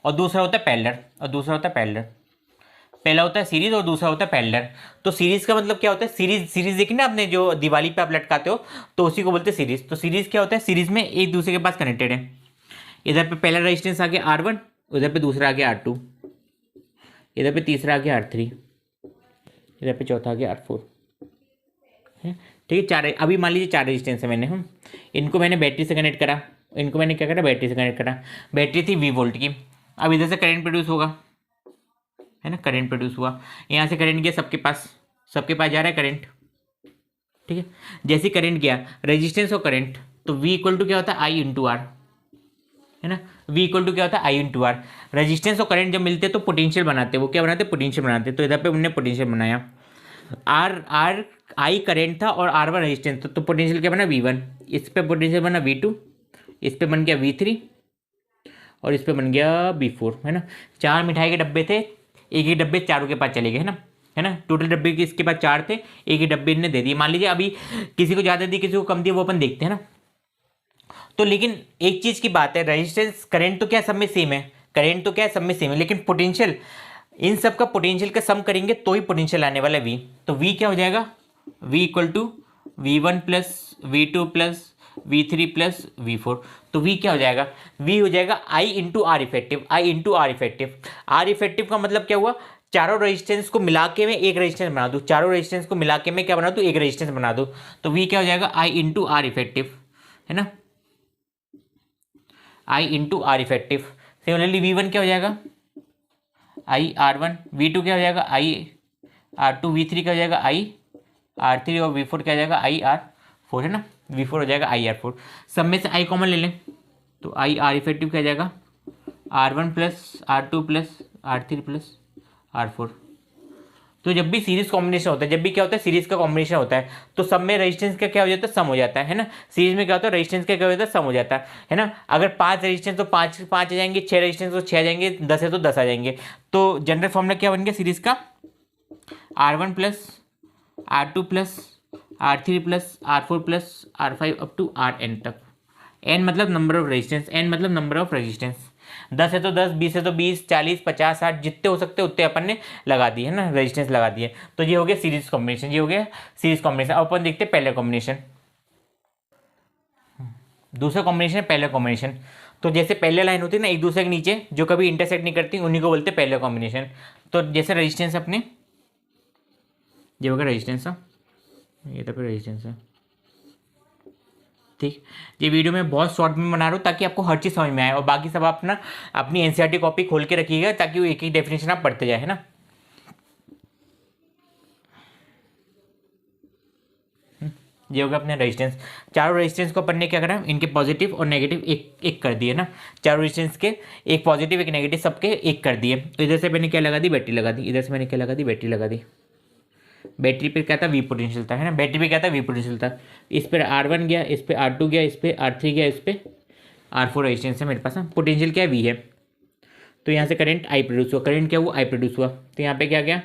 और दूसरा होता है पैरेलल, और दूसरा होता है पैरेलल। पहला होता है सीरीज और दूसरा होता है पैरेलल। तो सीरीज का मतलब क्या होता है, सीरीज सीरीज देखी ना आपने, जो दिवाली पे आप लटकाते हो, तो उसी को बोलते हैं सीरीज। तो सीरीज क्या होता है, सीरीज में एक दूसरे के पास कनेक्टेड है। इधर पे पहला रेजिस्टेंस आ गया R1, उधर पे दूसरा आ गया R2, इधर पे तीसरा आ गया R3, इधर पे चौथा आ गया R4 है। ठीक है, चार। अभी मान लीजिए 4 रेजिस्टेंस है, मैंने इनको मैंने बैटरी से कनेक्ट करा, इनको मैंने क्या करा, बैटरी से कनेक्ट करा। बैटरी थी V वोल्ट की। अब इधर से करंट प्रोड्यूस होगा, है ना, करंट प्रोड्यूस हुआ। यहाँ से करंट गया सबके पास जा रहा है करंट। ठीक है, जैसे करंट गया, रेजिस्टेंस और करंट, तो V इक्वल टू क्या होता है, I इंटू आर, है ना। V इक्वल टू क्या होता है, I इंटू आर। रजिस्टेंस और करंट जब मिलते हैं तो पोटेंशियल बनाते हैं, वो क्या बनाते हैं, पोटेंशियल बनाते हैं। तो इधर पे हमने पोटेंशियल बनाया, आर आई करंट था और R1 रेजिस्टेंस था, तो पोटेंशियल क्या बना, V1। इस पे पोटेंशियल बना V2, इस पे बन गया V3 और इस पे बन गया V4, है ना। 4 मिठाई के डब्बे थे, एक ही डब्बे चारों के पास चले गए, है ना। टोटल डब्बे के इसके पास 4 थे, एक ही डब्बे इनने दे दिए। मान लीजिए अभी किसी को ज़्यादा दी, किसी को कम दी, वो अपन देखते हैं ना। तो लेकिन एक चीज़ की बात है, रेजिस्टेंस करंट तो क्या सब में सेम है, करंट तो क्या है सब में सेम है, लेकिन पोटेंशियल, इन सब का पोटेंशियल का सम करेंगे तो ही पोटेंशियल आने वाला है V। तो V क्या हो जाएगा, V equal to V1 plus V2 plus V3 plus V4। तो V क्या हो जाएगा, V हो जाएगा I into R effective, I into R effective. R effective का मतलब क्या हुआ, चारों रेजिस्टेंस को मिला के मैं एक रेजिस्टेंस बना दूँ, चारों रेजिस्टेंस को मिला के मैं क्या बना दूँ, एक रेजिस्टेंस बना दूँ। तो V क्या हो जाएगा, I इंटू आर इफेक्टिव, है ना, I into R effective. Similarly V1 क्या हो जाएगा, I R1, V2 क्या हो जाएगा, I R2, V3 क्या हो जाएगा, I R3 और V4 क्या हो जाएगा, I R4, है ना। V4 हो जाएगा I R4। सब में से I कॉमन ले लें तो I R इफेक्टिव क्या हो जाएगा, R1 plus R2 plus R3 plus R4। तो जब भी सीरीज कॉम्बिनेशन होता है, जब भी क्या होता है, सीरीज का कॉम्बिनेशन होता है, तो सब में रेजिस्टेंस का क्या हो जाता है, सम हो जाता है ना। सीरीज में क्या होता है, रेजिस्टेंस का क्या हो जाता है, सम हो जाता है ना। अगर 5 रेजिस्टेंस तो 5 आ जाएंगे, 6 रेजिस्टेंस तो 6 आ जाएंगे, 10 है तो 10 आ जाएंगे। तो जनरल फॉर्मूला क्या बन गया सीरीज का, R1 plus R2 plus R3 plus R4 plus R5 up to Rn तक। n मतलब नंबर ऑफ रेजिस्टेंस, n मतलब नंबर ऑफ रेजिस्टेंस। 10 है तो 10, 20 है तो 20, 40, 50, 60 जितने हो सकते उतने अपन ने लगा दिए, है ना, रेजिस्टेंस लगा दिए। तो ये हो गया सीरीज कॉम्बिनेशन, ये हो गया सीरीज कॉम्बिनेशन। अब अपन देखते हैं पहले कॉम्बिनेशन, दूसरा कॉम्बिनेशन, पहले कॉम्बिनेशन। तो जैसे पहले लाइन होती है ना एक दूसरे के नीचे, जो कभी इंटरसेक्ट नहीं करती, उन्हीं को बोलते हैं पहले कॉम्बिनेशन। तो जैसे रेजिस्टेंस अपने ये होगा रेजिस्टेंस, ये तो फिर रेजिस्टेंस है। ठीक, ये वीडियो मैं बहुत शॉर्ट में बना रहा हूँ ताकि आपको हर चीज़ समझ में आए, और बाकी सब आप ना अपनी एनसीईआरटी कॉपी खोल के रखिएगा ताकि वो एक एक डेफिनेशन आप पढ़ते जाए, है ना। ये होगा अपने रेजिस्टेंस। चारों रेजिस्टेंस को अपन ने क्या करा, इनके पॉजिटिव और नेगेटिव एक एक कर दिए ना। चारों रेजिस्टेंस के एक पॉजिटिव एक नेगेटिव सबके एक कर दिए। तो इधर से मैंने क्या लगा दी, बैटरी लगा दी, इधर से मैंने क्या लगा दी, बैटरी लगा दी। बैटरी पे क्या था, वी पोटेंशियल था, है ना, बैटरी पे क्या था, वी पोटेंशियल था। इस पर R1 गया, इस पर R2 गया, इस पर R3 गया, इस पर R4 रेजिस्टेंस है मेरे पास। पोटेंशियल क्या है, वी है। तो यहाँ से करंट I प्रोड्यूस हुआ, करंट क्या हुआ, I प्रोड्यूस हुआ। तो यहाँ पे क्या गया,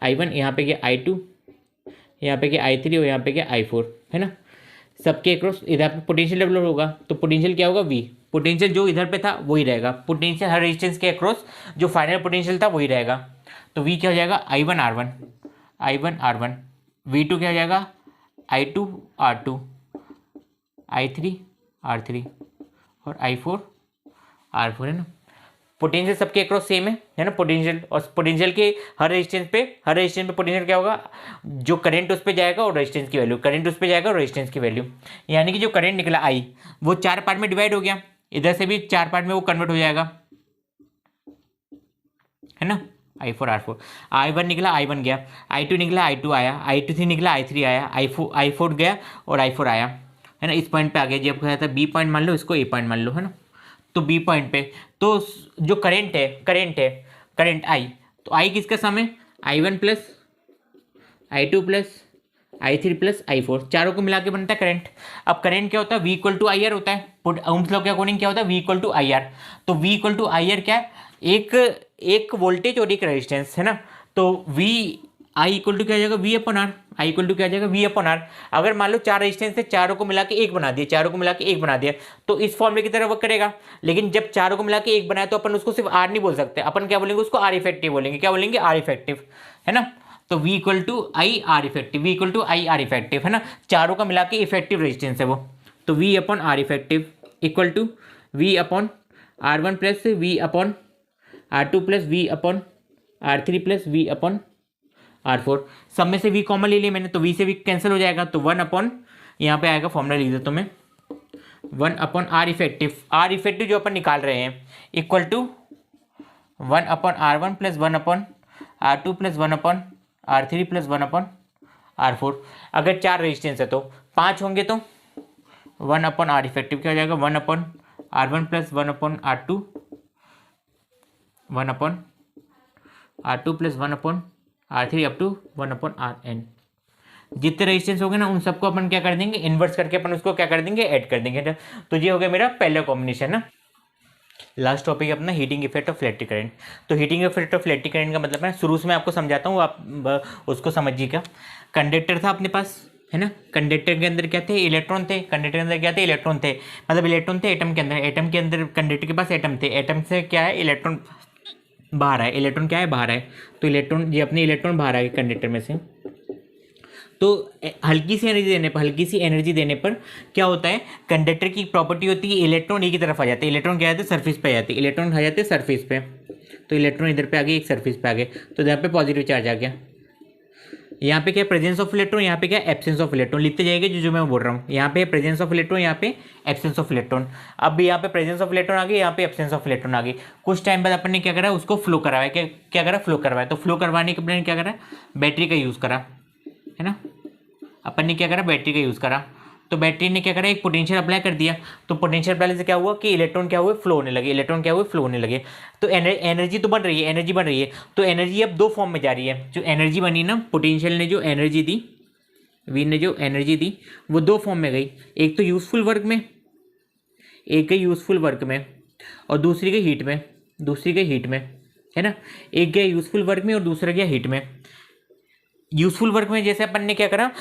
I1, यहाँ पे गया I2, यहाँ पे गया I3 और यहाँ पे गया I4, है ना। सबके अक्रॉस इधर पे पोटेंशियल डेवलप होगा, तो पोटेंशियल क्या होगा, V। पोटेंशियल जो इधर पे था वही रहेगा, पोटेंशियल हर रेजिस्टेंस के अक्रॉस जो फाइनल पोटेंशियल था वही रहेगा। तो V क्या हो जाएगा, I1 R1, V2 क्या हो जाएगा, I2 R2, I3 R3 और I4 R4, है ना। पोटेंशियल सबके अक्रॉस सेम है ना, पोटेंशियल। और पोटेंशियल के हर रेजिस्टेंस पे पोटेंशियल क्या होगा, जो करंट उस पर जाएगा और रेजिस्टेंस की वैल्यू, करंट उस पर जाएगा और रेजिस्टेंस की वैल्यू। यानी कि जो करंट निकला I, वो 4 पार्ट में डिवाइड हो गया, इधर से भी 4 पार्ट में वो कन्वर्ट हो जाएगा, है ना। I4 R4, I1 निकला, I1 गया, I2 निकला, I2 आया, I2 निकला, I3 आया, I4 गया और I4 आया, है ना। इस पॉइंट पे आ गया, जब कहा था B पॉइंट मान लो, इसको A पॉइंट मान लो, है ना। तो B पॉइंट पे तो जो करंट है करंट I, तो I किसका सम है, I1 plus I2 plus I3 plus I4, चारों को मिला के बनता है करंट। अब करंट क्या होता है, V इक्वल टू IR होता है। ओम्स लॉ के अकॉर्डिंग क्या होता है, V इक्वल टू IR। तो V इक्वल टू IR क्या है, एक वोल्टेज और एक रेजिस्टेंस, है ना। तो V आई इक्वल टू क्या आ जाएगा वी अपन आर, आई इक्वल टू क्या आ जाएगा वी अपन आर। अगर मान लो 4 रेजिस्टेंस है, चारों को मिला के एक बना दिया, चारों को मिला के एक बना दिया, तो इस फॉर्मूले की तरह वर्क करेगा। लेकिन जब चारों को मिला के एक बनाया तो अपन उसको सिर्फ आर नहीं बोल सकते, अपन क्या बोलेंगे उसको, आर इफेक्टिव बोलेंगे। क्या बोलेंगे, आर इफेक्टिव, है ना। तो V equal to I R effective, V equal to I R effective, है ना, चारों का मिला के इफेक्टिव रेजिस्टेंस है वो। तो V upon R effective equal to V upon R1 plus V upon R2 plus V upon R3 plus V upon R4। सब में से V कॉमन ले लिया मैंने, तो V से V कैंसिल हो जाएगा, तो 1 अपॉन, यहाँ पे आएगा फॉर्मूला लिख देता हूँ मैं, 1 अपॉन आर इफेक्टिव जो अपन निकाल रहे हैं equal to 1 upon R1 plus 1 upon R2 plus 1 upon R3 plus 1 upon R4। अगर 4 रेजिस्टेंस है तो 5 होंगे, तो 1 अपॉन आर इफेक्टिव क्या हो जाएगा, 1 upon R1 plus 1 upon R2, 1 upon R2 plus 1 upon R3 up to 1 upon Rn। जितने रेजिस्टेंस हो गए ना उन सबको अपन क्या कर देंगे, इन्वर्स करके अपन उसको क्या कर देंगे, ऐड कर देंगे। तो ये हो गया मेरा पहला कॉम्बिनेशन ना। लास्ट टॉपिक अपना heating effect of electric current. तो heating effect of electric current का मतलब है, शुरू से मैं आपको समझाता हूँ, आप उसको समझिएगा। कंडक्टर था अपने पास, है ना, कंडक्टर के अंदर क्या थे, इलेक्ट्रॉन थे, कंडक्टर के अंदर क्या थे, इलेक्ट्रॉन थे, मतलब इलेक्ट्रॉन थे एटम के अंदर, एटम के अंदर कंडक्टर के पास एटम थे, एटम से क्या है, इलेक्ट्रॉन बाहर आए, इलेक्ट्रॉन क्या है, बाहर आए, तो इलेक्ट्रॉन, ये अपने इलेक्ट्रॉन बाहर आए कंडक्टर में से। तो हल्की सी एनर्जी देने पर क्या होता है, कंडक्टर की प्रॉपर्टी होती है इलेक्ट्रॉन एक ही तरफ आ जाते हैं, इलेक्ट्रॉन क्या आते हैं, सरफेस पे आ जाते हैं, इलेक्ट्रॉन आ जाते हैं सरफेस पे, तो इलेक्ट्रॉन इधर पे आ गए, एक सरफेस पे आ गए, तो यहाँ पे पॉजिटिव चार्ज आ गया। यहाँ पे क्या है, प्रेजेंस ऑफ इलेक्ट्रॉन, यहाँ पे क्या है, एब्सेंस ऑफ इलेक्ट्रॉन। लिखते जाएंगे जो मैं बोल रहा हूँ, यहाँ पे प्रेजेंस ऑफ इलेक्ट्रॉन, यहाँ पे एब्सेंस ऑफ इलेक्ट्रॉन। अब भी यहाँ पे प्रेजेंस ऑफ इलेक्ट्रॉन आ गई, यहाँ पे एब्सेंस ऑफ इलेक्ट्रॉन आ गई। कुछ टाइम बाद अपन ने क्या करा, उसको फ्लो करवाया, क्या करा, फ्लो करवाया। तो फ्लो करवाने के अपने क्या करा, बैटरी का यूज़ करा, है ना, अपन ने क्या करा, बैटरी का यूज़ करा। तो बैटरी ने क्या करा, एक पोटेंशियल अप्लाई कर दिया, तो पोटेंशियल अप्लाई से क्या हुआ कि इलेक्ट्रॉन क्या हुए, फ्लो होने लगे, इलेक्ट्रॉन क्या हुए, फ्लो होने लगे। तो एनर्जी तो बन रही है, एनर्जी बन रही है, तो एनर्जी अब दो फॉर्म में जा रही है। जो एनर्जी बनी ना, पोटेंशियल ने जो एनर्जी दी, वी ने जो एनर्जी दी, वो दो फॉर्म में गई, एक तो यूजफुल वर्क में, एक गई यूजफुल वर्क में, और दूसरी गई हीट में, दूसरी गई हीट में, है ना। एक गया यूजफुल वर्क में और दूसरा गया हीट में। यूजफुल वर्क में जैसे अपन ने क्या करा,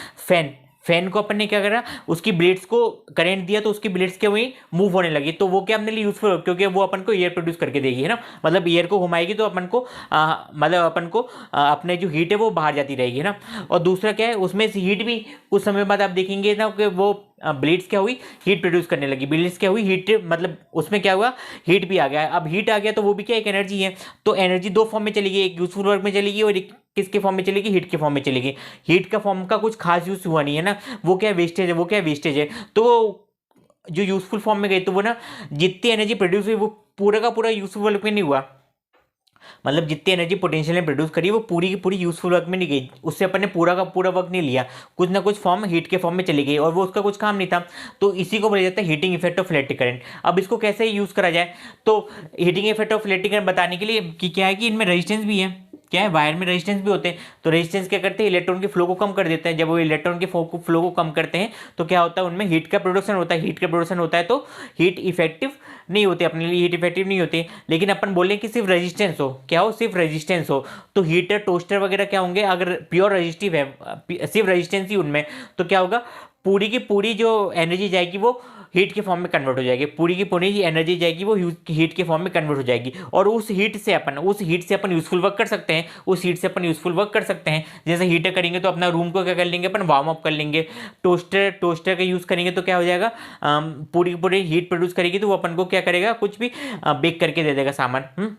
फैन को अपन ने क्या करा, उसकी ब्लेड्स को करंट दिया, तो उसकी ब्लेड्स क्या हुई, मूव होने लगी, तो वो क्या अपने लिए यूजफुल, क्योंकि वो अपन को एयर प्रोड्यूस करके देगी, है ना, मतलब एयर को घुमाएगी तो अपन को मतलब अपन को अपने जो हीट है वो बाहर जाती रहेगी, है ना। और दूसरा क्या है, उसमें से हीट भी कुछ समय बाद आप देखेंगे ना कि वो ब्लेड्स क्या हुई, हीट प्रोड्यूस करने लगी, ब्लेड्स क्या हुई, हीट, मतलब उसमें क्या हुआ, हीट भी आ गया। अब हीट आ गया तो वो भी क्या, एक एनर्जी है। तो एनर्जी दो फॉर्म में चलेगी, एक यूजफुल वर्क में चलेगी और एक किसके फॉर्म में चलेगी, हीट के फॉर्म में चलेगी। हीट का फॉर्म का कुछ खास यूज हुआ नहीं है ना, वो क्या वेस्टेज है, वो क्या वेस्टेज है। तो जो यूजफुल फॉर्म में गई तो वो ना, जितनी एनर्जी प्रोड्यूस हुई वो पूरा का पूरा यूजफुल वर्क में नहीं हुआ, मतलब जितनी एनर्जी पोटेंशियल ने प्रोड्यूस करी वो पूरी की पूरी यूजफुल वर्क में नहीं गई, उससे अपन ने पूरा का पूरा वर्क नहीं लिया, कुछ ना कुछ फॉर्म हीट के फॉर्म में चली गई और वो उसका कुछ काम नहीं था। तो इसी को बोला जाता है heating effect of electric current. अब इसको कैसे यूज करा जाए, तो heating effect of electric current बताने के लिए कि क्या है कि इनमें रेजिस्टेंस भी है, क्या है, वायर में रेजिस्टेंस भी होते हैं। तो रेजिस्टेंस क्या करते हैं, इलेक्ट्रॉन के फ्लो को कम कर देते हैं। जब वो इलेक्ट्रॉन के फ्लो को कम करते हैं तो क्या होता है, उनमें हीट का प्रोडक्शन होता है, हीट का प्रोडक्शन होता है, तो हीट इफेक्टिव नहीं होती, अपने लिए हीट इफेक्टिव नहीं होती। लेकिन अपन बोलें कि सिर्फ रेजिस्टेंस हो, क्या हो, सिर्फ रेजिस्टेंस हो, तो हीटर, टोस्टर वगैरह क्या होंगे, अगर प्योर रेजिस्टिव है, सिर्फ रेजिस्टेंस ही उनमें, तो क्या होगा, पूरी की पूरी जो एनर्जी जाएगी वो हीट के फॉर्म में कन्वर्ट हो जाएगी, पूरी की पूरी एनर्जी जाएगी वो हीट के फॉर्म में कन्वर्ट हो जाएगी। और उस हीट से अपन यूजफुल वर्क कर सकते हैं, उस हीट से अपन यूजफुल वर्क कर सकते हैं। जैसे हीटर करेंगे तो अपना रूम को क्या कर लेंगे, अपन वार्म अप कर लेंगे। टोस्टर का यूज़ करेंगे तो क्या हो जाएगा, पूरी की पूरी हीट प्रोड्यूस करेगी, तो वो अपन को क्या करेगा, कुछ भी बेक करके दे देगा सामान।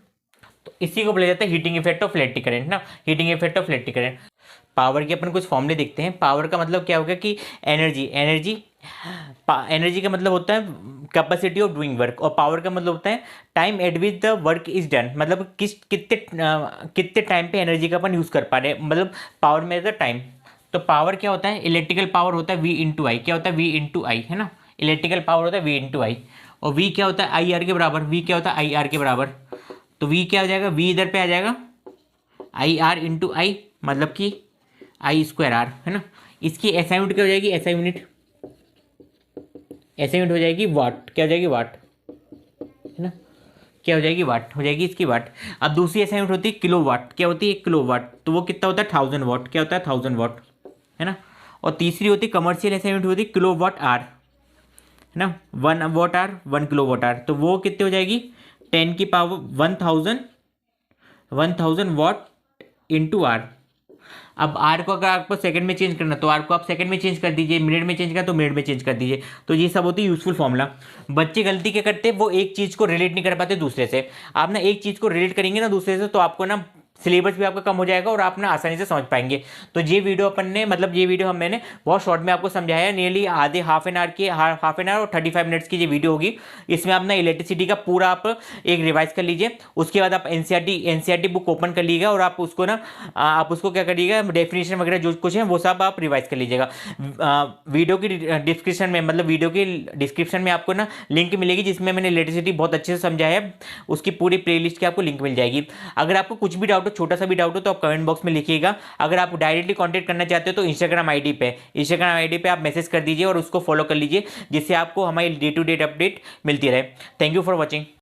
तो इसी को बोला जाता है heating effect of electric current ना, heating effect of electric current. Power के अपन कुछ फॉर्मूले देखते हैं। पावर का मतलब क्या होगा कि एनर्जी का मतलब होता है कैपेसिटी ऑफ डूइंग वर्क, और पावर का मतलब होता है time eight which the work is done, मतलब कितने टाइम पे एनर्जी का अपन यूज़ कर पा रहे हैं, मतलब पावर में द टाइम। तो पावर क्या होता है, इलेक्ट्रिकल पावर होता है V इंटू आई, क्या होता है V इंटू आई, है ना, इलेक्ट्रिकल पावर होता है V इंटू आई। और V क्या होता है, आई आर के बराबर, V क्या होता है, आई आर के बराबर। तो V क्या हो जाएगा, V इधर पे आ जाएगा आई आर इंटू आई, मतलब कि आई स्क्वायर आर, है ना। इसकी एसआई यूनिट क्या हो जाएगी, एसआई यूनिट हो जाएगी वाट, क्या हो जाएगी वाट, है ना। क्या हो जाएगी, वाट हो जाएगी इसकी वाट। अब दूसरी असाइनमेंट होती है किलो वाट, क्या होती है, 1 किलो वाट, तो वो कितना होता है 1000 वाट, क्या होता है 1000 वाट, है ना। और तीसरी होती है कमर्शियल असाइनमेंट होती है किलो वाट आर, है ना, 1 watt R 1 kilowatt R, तो वो कितने हो जाएगी 10 की पावर 1000 इंटू आर। अब आर को अगर आपको सेकंड में चेंज करना तो आर को आप सेकंड में चेंज कर दीजिए, मिनट में चेंज करना तो मिनट में चेंज कर दीजिए। तो ये सब होती है यूजफुल फॉर्मूला। बच्चे गलती क्या करते हैं, वो एक चीज़ को रिलेट नहीं कर पाते दूसरे से। आप ना एक चीज़ को रिलेट करेंगे ना दूसरे से, तो आपको ना सिलेबस भी आपका कम हो जाएगा और आप ना आसानी से समझ पाएंगे। तो ये वीडियो अपन ने मतलब ये वीडियो मैंने बहुत शॉर्ट में आपको समझाया, नियरली आधे हाफ एन आवर और 35 मिनट्स की ये वीडियो होगी। इसमें आप ना इलेक्ट्रिसिटी का पूरा आप एक रिवाइज कर लीजिए। उसके बाद आप एनसीईआरटी बुक ओपन कर लीजिएगा और आप उसको ना आप उसको क्या करिएगा, डेफिनेशन वगैरह जो कुछ है वो सब आप रिवाइज कर लीजिएगा। वीडियो की डिस्क्रिप्शन में मतलब वीडियो के डिस्क्रिप्शन में आपको ना लिंक मिलेगी जिसमें मैंने इलेक्ट्रिसिटी बहुत अच्छे से समझाया है, उसकी पूरी प्लेलिस्ट की आपको लिंक मिल जाएगी। अगर आपको कुछ भी डाउट हो, छोटा सा भी डाउट हो, तो आप कमेंट बॉक्स में लिखिएगा। अगर आप डायरेक्टली कांटेक्ट करना चाहते हो तो इंस्टाग्राम आईडी पे आप मैसेज कर दीजिए और उसको फॉलो कर लीजिए, जिससे आपको हमारी डे टू डे अपडेट मिलती रहे। Thank you for watching.